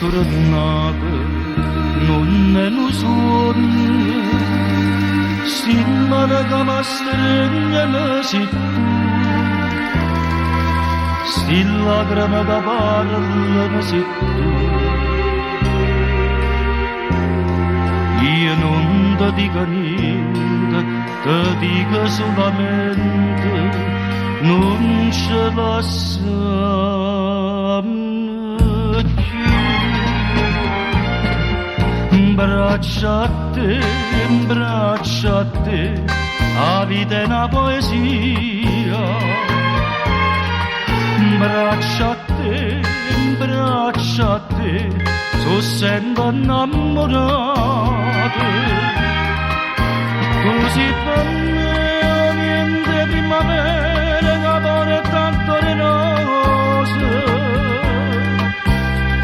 tornata non è un sogno, si male che mi stringe si tu, si lacrime che parlano si tu. Io non ti dico niente, ti dico solamente non ce la sanno più. Braccia a te, la vita è una poesia. Braccia a te, sono sempre innamorato. Così per me niente primavera che porta le rose.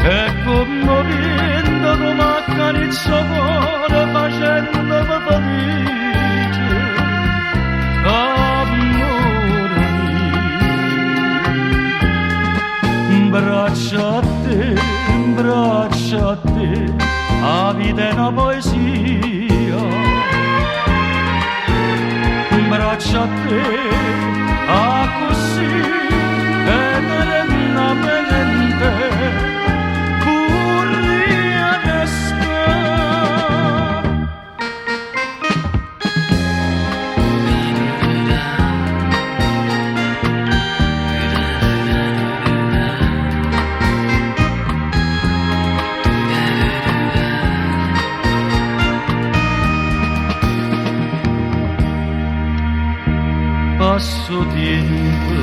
E come vento tu mi accarezzi il cuore facendomi felice. Amore mio, braccia a te, la vita è una poesia. Braccia a te, a così eternamente vorrei restare. Passo tempo,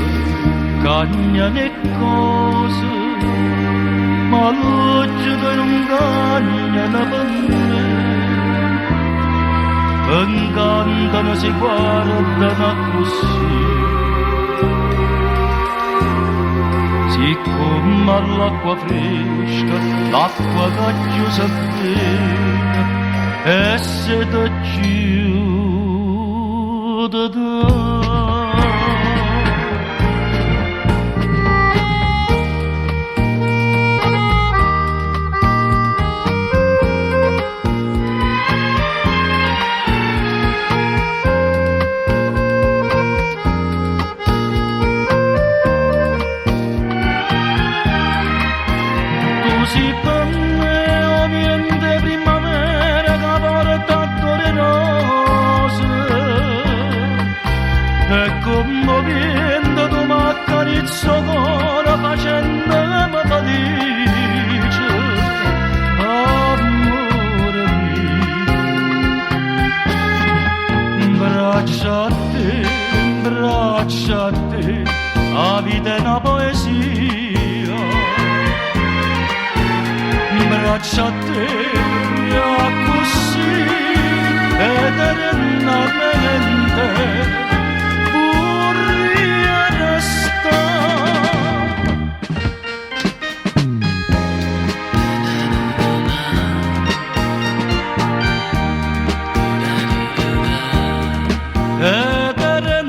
cagnano e cose, ma l'oggi che non cagnano per me. Incantano si guardano così, siccome all'acqua fresca, l'acqua che chiusa bene, e se ti chiude da. Così per me o niente primavera che porta le rose. E come vento tu mi accarezzi il cuore facendomi felice. Amore mio, braccia a te, la vita è una poesia. Braccia a te, così eternamente vorrei restare. Eternamente